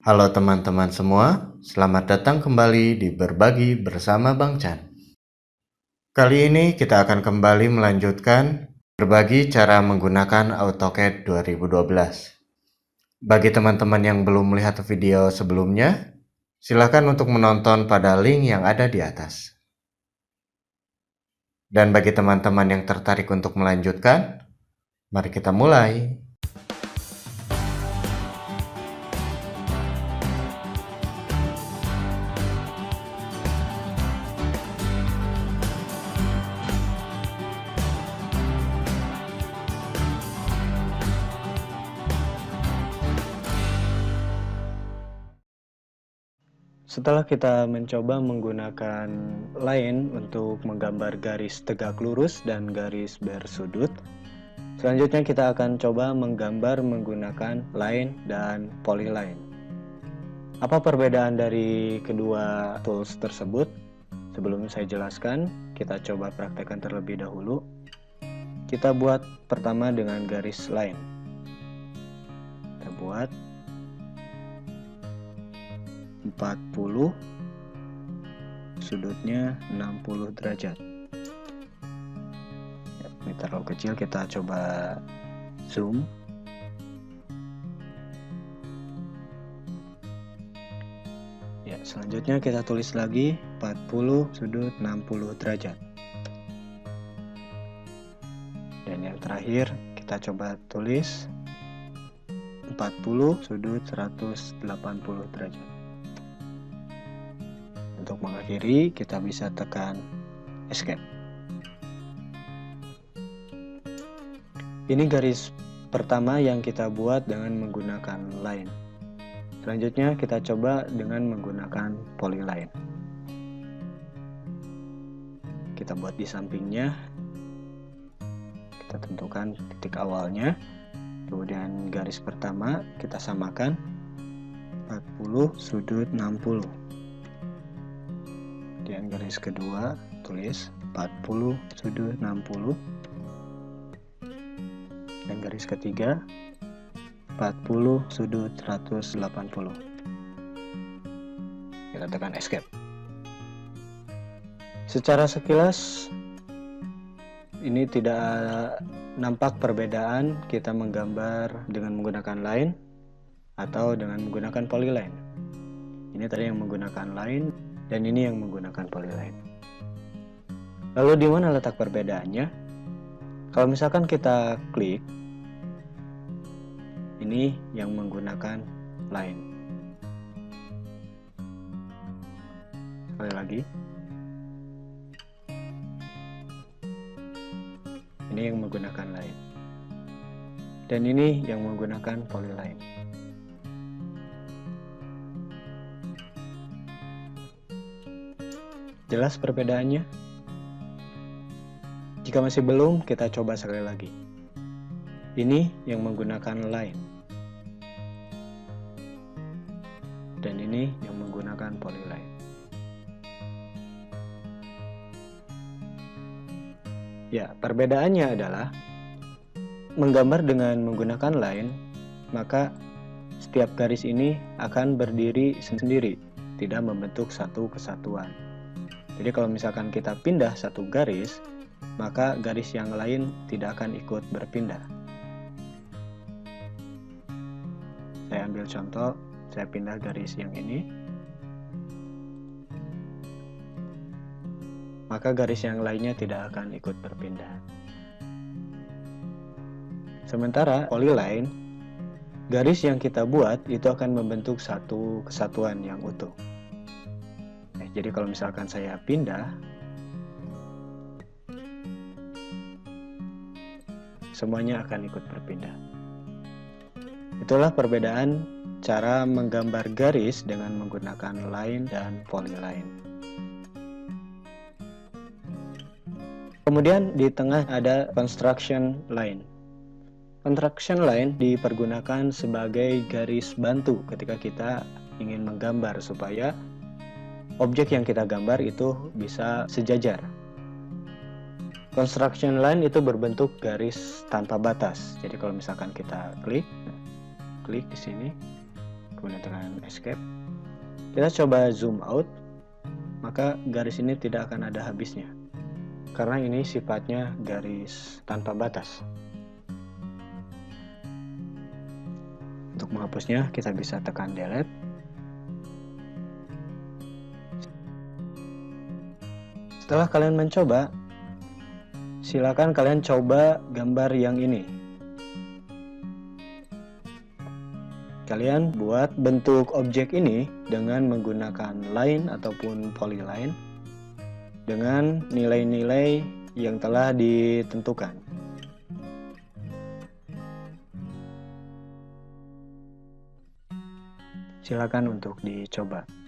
Halo teman-teman semua, selamat datang kembali di Berbagi Bersama Bang Chan. Kali ini kita akan kembali melanjutkan berbagi cara menggunakan AutoCAD 2012. Bagi teman-teman yang belum melihat video sebelumnya, silakan untuk menonton pada link yang ada di atas. Dan bagi teman-teman yang tertarik untuk melanjutkan, mari kita mulai. Setelah kita mencoba menggunakan line untuk menggambar garis tegak lurus dan garis bersudut, selanjutnya kita akan coba menggambar menggunakan line dan polyline. Apa perbedaan dari kedua tools tersebut? Sebelum saya jelaskan, kita coba praktekkan terlebih dahulu. Kita buat pertama dengan garis line. Kita buat 40, sudutnya 60 derajat. Ini terlalu kecil, kita coba zoom. Ya, selanjutnya kita tulis lagi 40 sudut 60 derajat. Dan yang terakhir kita coba tulis 40 sudut 180 derajat. Untuk mengakhiri, kita bisa tekan escape. Ini garis pertama yang kita buat dengan menggunakan line. Selanjutnya kita coba dengan menggunakan polyline. Kita buat di sampingnya. Kita tentukan titik awalnya. Kemudian garis pertama kita samakan 40 sudut 60. Kemudian garis kedua tulis 40 sudut 60. Dan garis ketiga 40 sudut 180. Kita tekan escape. Secara sekilas ini tidak nampak perbedaan kita menggambar dengan menggunakan line atau dengan menggunakan polyline. Ini tadi yang menggunakan line dan ini yang menggunakan polyline. Lalu di mana letak perbedaannya? Kalau misalkan kita klik, ini yang menggunakan line. Sekali lagi. Ini yang menggunakan line. Dan ini yang menggunakan polyline. Jelas perbedaannya? Jika masih belum, kita coba sekali lagi. Ini yang menggunakan line. Dan ini yang menggunakan polyline. Ya, perbedaannya adalah menggambar dengan menggunakan line, maka setiap garis ini akan berdiri sendiri, tidak membentuk satu kesatuan. Jadi kalau misalkan kita pindah satu garis, maka garis yang lain tidak akan ikut berpindah. Saya ambil contoh, saya pindah garis yang ini. Maka garis yang lainnya tidak akan ikut berpindah. Sementara polyline, garis yang kita buat itu akan membentuk satu kesatuan yang utuh. Jadi kalau misalkan saya pindah, semuanya akan ikut berpindah. Itulah perbedaan cara menggambar garis dengan menggunakan line dan polyline. Kemudian di tengah ada construction line. Construction line dipergunakan sebagai garis bantu ketika kita ingin menggambar supaya objek yang kita gambar itu bisa sejajar. Construction line itu berbentuk garis tanpa batas. Jadi kalau misalkan kita klik di sini, kemudian tekan escape. Kita coba zoom out, maka garis ini tidak akan ada habisnya, karena ini sifatnya garis tanpa batas. Untuk menghapusnya, kita bisa tekan delete. Setelah kalian mencoba, silakan kalian coba gambar yang ini. Kalian buat bentuk objek ini dengan menggunakan line ataupun polyline dengan nilai-nilai yang telah ditentukan. Silakan untuk dicoba.